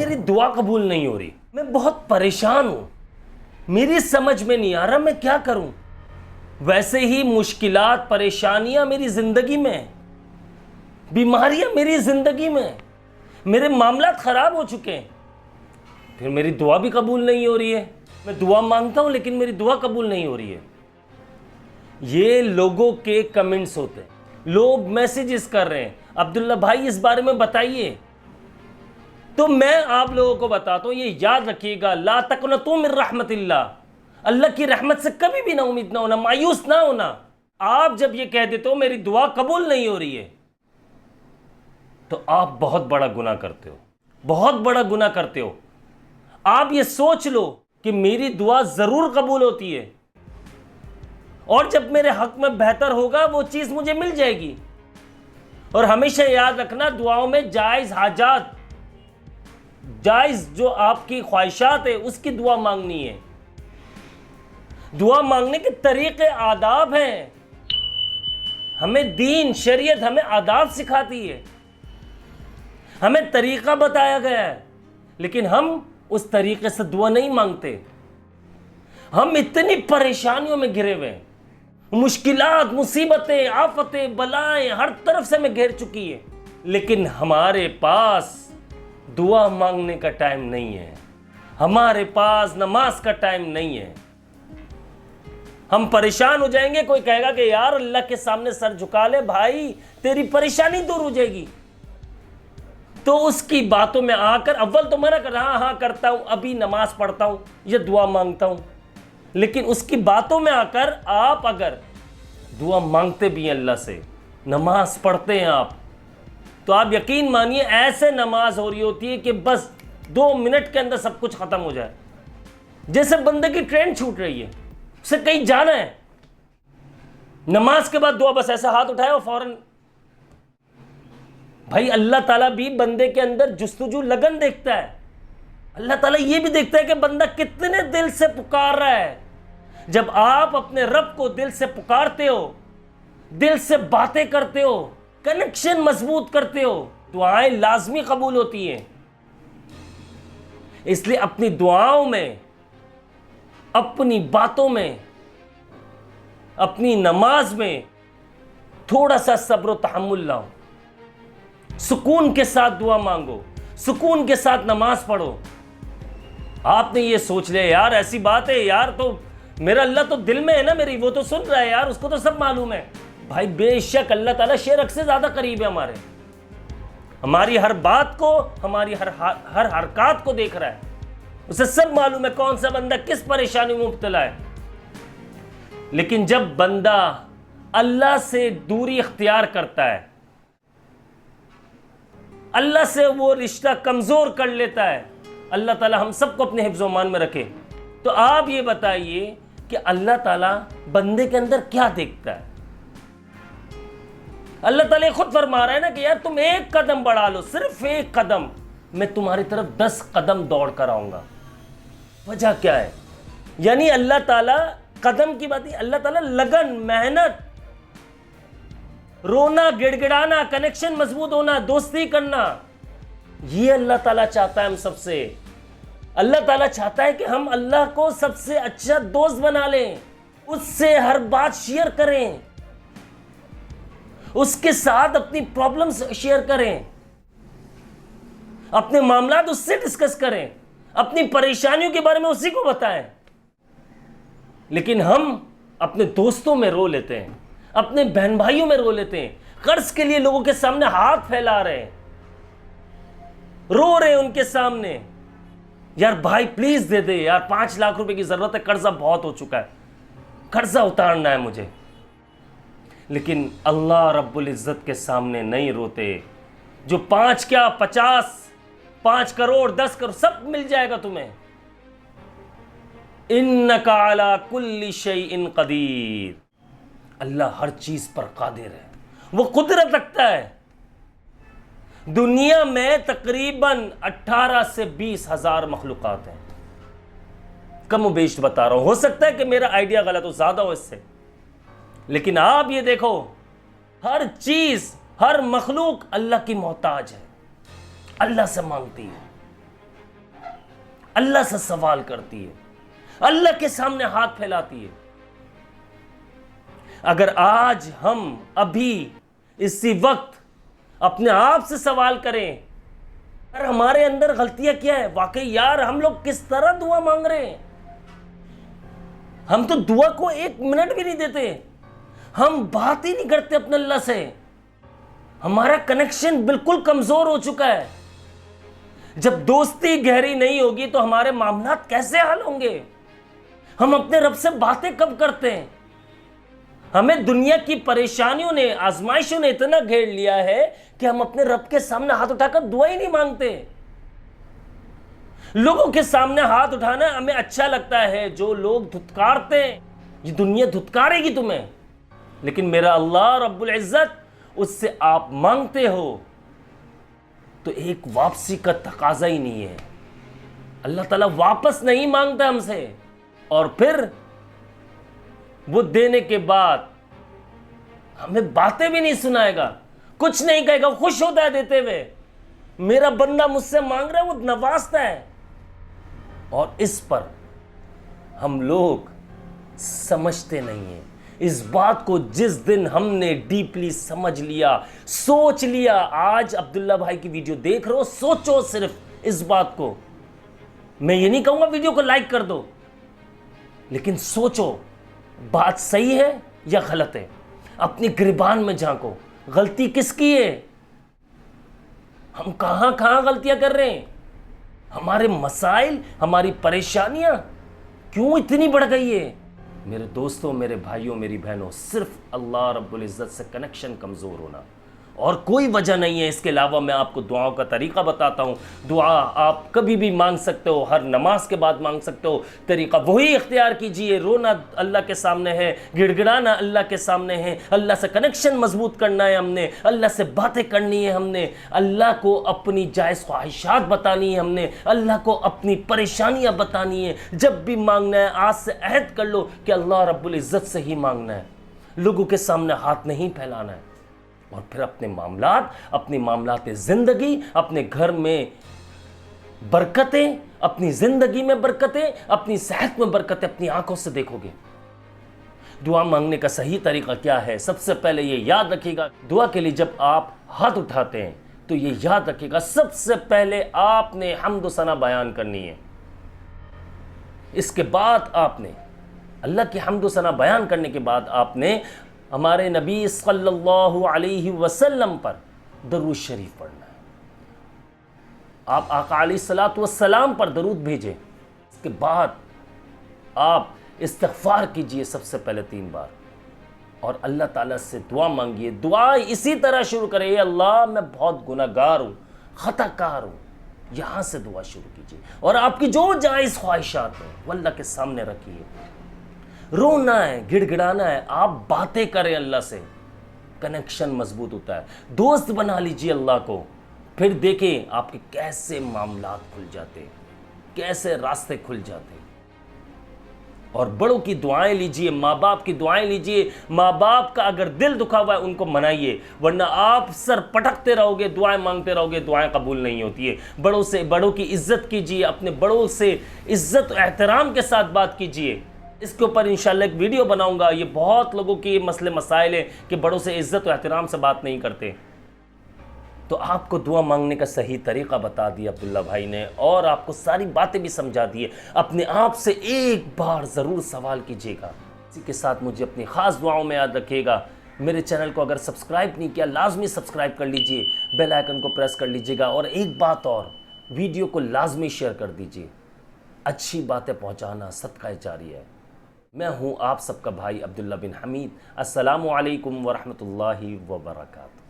میری دعا قبول نہیں ہو رہی، میں بہت پریشان ہوں، میری سمجھ میں نہیں آ رہا میں کیا کروں۔ ویسے ہی مشکلات پریشانیاں میری زندگی میں، بیماریاں میری زندگی میں، میرے معاملات خراب ہو چکے ہیں، پھر میری دعا بھی قبول نہیں ہو رہی ہے۔ میں دعا مانگتا ہوں لیکن میری دعا قبول نہیں ہو رہی ہے۔ یہ لوگوں کے کمنٹس ہوتے ہیں، لوگ میسیجز کر رہے ہیں، عبداللہ بھائی اس بارے میں بتائیے۔ تو میں آپ لوگوں کو بتاتا ہوں، یہ یاد رکھیے گا، لا تقنطوا من رحمت اللہ، اللہ کی رحمت سے کبھی بھی نا امید نہ ہونا، مایوس نہ ہونا۔ آپ جب یہ کہہ دیتے ہو میری دعا قبول نہیں ہو رہی ہے، تو آپ بہت بڑا گناہ کرتے ہو، بہت بڑا گناہ کرتے ہو۔ آپ یہ سوچ لو کہ میری دعا ضرور قبول ہوتی ہے، اور جب میرے حق میں بہتر ہوگا وہ چیز مجھے مل جائے گی۔ اور ہمیشہ یاد رکھنا، دعاؤں میں جائز حاجات، جائز جو آپ کی خواہشات ہے اس کی دعا مانگنی ہے۔ دعا مانگنے کے طریقے آداب ہیں، ہمیں دین شریعت ہمیں آداب سکھاتی ہے، ہمیں طریقہ بتایا گیا ہے، لیکن ہم اس طریقے سے دعا نہیں مانگتے۔ ہم اتنی پریشانیوں میں گھرے ہوئے ہیں، مشکلات، مصیبتیں، آفتیں، بلائیں ہر طرف سے ہمیں گھیر چکی ہے، لیکن ہمارے پاس دعا مانگنے کا ٹائم نہیں ہے، ہمارے پاس نماز کا ٹائم نہیں ہے۔ ہم پریشان ہو جائیں گے، کوئی کہے گا کہ یار اللہ کے سامنے سر جھکا لے بھائی، تیری پریشانی دور ہو جائے گی، تو اس کی باتوں میں آ کر اول تو منع کر، ہاں کرتا ہوں، ابھی نماز پڑھتا ہوں، یہ دعا مانگتا ہوں، لیکن اس کی باتوں میں آ کر آپ اگر دعا مانگتے بھی ہیں اللہ سے، نماز پڑھتے ہیں آپ، تو آپ یقین مانیے ایسے نماز ہو رہی ہوتی ہے کہ بس 2 منٹ کے اندر سب کچھ ختم ہو جائے، جیسے بندے کی ٹرین چھوٹ رہی ہے، اسے کہیں جانا ہے، نماز کے بعد دعا، بس ایسا ہاتھ اٹھایا اور فوراً۔ بھائی اللہ تعالیٰ بھی بندے کے اندر جستجو، لگن دیکھتا ہے، اللہ تعالیٰ یہ بھی دیکھتا ہے کہ بندہ کتنے دل سے پکار رہا ہے۔ جب آپ اپنے رب کو دل سے پکارتے ہو، دل سے باتیں کرتے ہو، کنیکشن مضبوط کرتے ہو، دعائیں لازمی قبول ہوتی ہیں۔ اس لیے اپنی دعاؤں میں، اپنی باتوں میں، اپنی نماز میں تھوڑا سا صبر و تحمل لاؤ، سکون کے ساتھ دعا مانگو، سکون کے ساتھ نماز پڑھو۔ آپ نے یہ سوچ لیا یار ایسی بات ہے یار، تو میرا اللہ تو دل میں ہے نا میری، وہ تو سن رہا ہے یار، اس کو تو سب معلوم ہے۔ بھائی بے شک اللہ تعالیٰ شیر حق سے زیادہ قریب ہے ہمارے، ہماری ہر بات کو، ہماری ہر حرکات کو دیکھ رہا ہے، اسے سب معلوم ہے کون سا بندہ کس پریشانی میں مبتلا ہے۔ لیکن جب بندہ اللہ سے دوری اختیار کرتا ہے، اللہ سے وہ رشتہ کمزور کر لیتا ہے، اللہ تعالیٰ ہم سب کو اپنے حفظ و امان میں رکھے، تو آپ یہ بتائیے کہ اللہ تعالیٰ بندے کے اندر کیا دیکھتا ہے؟ اللہ تعالیٰ خود فرما رہا ہے نا کہ یار تم 1 قدم بڑھا لو، صرف 1 قدم، میں تمہاری طرف 10 قدم دوڑ کر آؤں گا۔ وجہ کیا ہے؟ یعنی اللہ تعالیٰ قدم کی بات ہے، اللہ تعالیٰ لگن، محنت، رونا، گڑ گڑانا، کنیکشن مضبوط ہونا، دوستی کرنا، یہ اللہ تعالیٰ چاہتا ہے ہم سب سے۔ اللہ تعالیٰ چاہتا ہے کہ ہم اللہ کو سب سے اچھا دوست بنا لیں، اس سے ہر بات شیئر کریں، اس کے ساتھ اپنی پرابلمز شیئر کریں، اپنے معاملات اس سے ڈسکس کریں، اپنی پریشانیوں کے بارے میں اسی کو بتائیں۔ لیکن ہم اپنے دوستوں میں رو لیتے ہیں، اپنے بہن بھائیوں میں رو لیتے ہیں، قرض کے لیے لوگوں کے سامنے ہاتھ پھیلا رہے ہیں، رو رہے ہیں ان کے سامنے، یار بھائی پلیز دے دے یار، 5 لاکھ روپے کی ضرورت ہے، قرضہ بہت ہو چکا ہے، قرضہ اتارنا ہے مجھے۔ لیکن اللہ رب العزت کے سامنے نہیں روتے، جو 5 کیا 50، 5 کروڑ 10 کروڑ سب مل جائے گا تمہیں۔ انک علی کل شیء قدیر، اللہ ہر چیز پر قادر ہے، وہ قدرت رکھتا ہے۔ دنیا میں تقریباً 18 سے 20 ہزار مخلوقات ہیں، کم و بیش بتا رہا ہوں، ہو سکتا ہے کہ میرا آئیڈیا غلط ہو، زیادہ ہو اس سے، لیکن آپ یہ دیکھو ہر چیز، ہر مخلوق اللہ کی محتاج ہے، اللہ سے مانگتی ہے۔ اللہ سے سوال کرتی ہے، اللہ کے سامنے ہاتھ پھیلاتی ہے۔ اگر آج ہم ابھی اسی وقت اپنے آپ سے سوال کریں یار ہمارے اندر غلطیاں کیا ہے، واقعی یار ہم لوگ کس طرح دعا مانگ رہے ہیں؟ ہم تو دعا کو 1 منٹ بھی نہیں دیتے، ہم بات ہی نہیں کرتے اپنے اللہ سے، ہمارا کنیکشن بالکل کمزور ہو چکا ہے۔ جب دوستی گہری نہیں ہوگی تو ہمارے معاملات کیسے حل ہوں گے؟ ہم اپنے رب سے باتیں کب کرتے ہیں؟ ہمیں دنیا کی پریشانیوں نے، آزمائشوں نے اتنا گھیر لیا ہے کہ ہم اپنے رب کے سامنے ہاتھ اٹھا کر دعا ہی نہیں مانگتے۔ لوگوں کے سامنے ہاتھ اٹھانا ہمیں اچھا لگتا ہے، جو لوگ دھتکارتے ہیں، یہ دنیا دھتکارے گی تمہیں، لیکن میرا اللہ رب العزت اس سے آپ مانگتے ہو تو ایک واپسی کا تقاضا ہی نہیں ہے۔ اللہ تعالیٰ واپس نہیں مانگتا ہم سے، اور پھر وہ دینے کے بعد ہمیں باتیں بھی نہیں سنائے گا، کچھ نہیں کہے گا، خوش ہوتا ہے دیتے ہوئے، میرا بندہ مجھ سے مانگ رہا ہے، وہ نوازتا ہے۔ اور اس پر ہم لوگ سمجھتے نہیں ہیں۔ اس بات کو جس دن ہم نے ڈیپلی سمجھ لیا، سوچ لیا، آج عبداللہ بھائی کی ویڈیو دیکھ رہے ہو، سوچو صرف اس بات کو۔ میں یہ نہیں کہوں گا ویڈیو کو لائک کر دو، لیکن سوچو بات صحیح ہے یا غلط ہے، اپنی گریبان میں جھانکو، غلطی کس کی ہے، ہم کہاں کہاں غلطیاں کر رہے ہیں، ہمارے مسائل، ہماری پریشانیاں کیوں اتنی بڑھ گئی ہے؟ میرے دوستوں، میرے بھائیوں، میری بہنوں، صرف اللہ رب العزت سے کنیکشن کمزور ہونا، اور کوئی وجہ نہیں ہے۔ اس کے علاوہ میں آپ کو دعاؤں کا طریقہ بتاتا ہوں۔ دعا آپ کبھی بھی مانگ سکتے ہو، ہر نماز کے بعد مانگ سکتے ہو۔ طریقہ وہی اختیار کیجئے، رونا اللہ کے سامنے ہے، گڑ گڑانا اللہ کے سامنے ہے، اللہ سے کنیکشن مضبوط کرنا ہے ہم نے، اللہ سے باتیں کرنی ہے ہم نے، اللہ کو اپنی جائز خواہشات بتانی ہے ہم نے، اللہ کو اپنی پریشانیاں بتانی ہے۔ جب بھی مانگنا ہے آج سے عہد کر لو کہ اللہ رب العزت سے ہی مانگنا ہے، لوگوں کے سامنے ہاتھ نہیں پھیلانا ہے۔ اور پھر اپنے معاملات زندگی، اپنے گھر میں برکتیں، اپنی زندگی میں برکتیں، اپنی صحت میں برکتیں اپنی آنکھوں سے دیکھو گے۔ دعا مانگنے کا صحیح طریقہ کیا ہے؟ سب سے پہلے یہ یاد رکھیے گا، دعا کے لیے جب آپ ہاتھ اٹھاتے ہیں تو یہ یاد رکھیے گا، سب سے پہلے آپ نے حمد و ثنا بیان کرنی ہے۔ اس کے بعد آپ نے اللہ کی حمد و ثنا بیان کرنے کے بعد آپ نے ہمارے نبی صلی اللہ علیہ وسلم پر درود شریف پڑھنا ہے۔ آپ آقا علیہ الصلوۃ والسلام پر درود بھیجیں۔ اس کے بعد آپ استغفار کیجئے سب سے پہلے 3 بار، اور اللہ تعالیٰ سے دعا مانگیے۔ دعا اسی طرح شروع کرے، اے اللہ میں بہت گناہ گار ہوں، خطا کار ہوں، یہاں سے دعا شروع کیجئے، اور آپ کی جو جائز خواہشات ہیں وہ اللہ کے سامنے رکھیے۔ رونا ہے، گڑ گڑانا ہے، آپ باتیں کریں اللہ سے، کنیکشن مضبوط ہوتا ہے۔ دوست بنا لیجئے اللہ کو، پھر دیکھیں آپ کے کیسے معاملات کھل جاتے ہیں، کیسے راستے کھل جاتے ہیں۔ اور بڑوں کی دعائیں لیجئے، ماں باپ کی دعائیں لیجئے۔ ماں باپ کا اگر دل دکھا ہوا ہے ان کو منائیے، ورنہ آپ سر پٹکتے رہو گے، دعائیں مانگتے رہو گے، دعائیں قبول نہیں ہوتی ہے۔ بڑوں کی عزت کیجئے، اپنے بڑوں سے عزت و احترام کے ساتھ بات کیجئے۔ اس کے اوپر انشاءاللہ ایک ویڈیو بناؤں گا۔ یہ بہت لوگوں کی مسئلے مسائل ہیں کہ بڑوں سے عزت و احترام سے بات نہیں کرتے۔ تو آپ کو دعا مانگنے کا صحیح طریقہ بتا دیا عبداللہ بھائی نے، اور آپ کو ساری باتیں بھی سمجھا دیے۔ اپنے آپ سے ایک بار ضرور سوال کیجیے گا۔ اسی کے ساتھ مجھے اپنی خاص دعاؤں میں یاد رکھیے گا۔ میرے چینل کو اگر سبسکرائب نہیں کیا لازمی سبسکرائب کر لیجئے، بیل آئیکن کو پریس کر لیجئے گا، اور ایک بات اور، ویڈیو کو لازمی شیئر کر دیجئے۔ اچھی باتیں پہنچانا صدقہ جاریہ ہے۔ میں ہوں آپ سب کا بھائی عبداللہ بن حمید۔ السلام علیکم ورحمۃ اللہ وبرکاتہ۔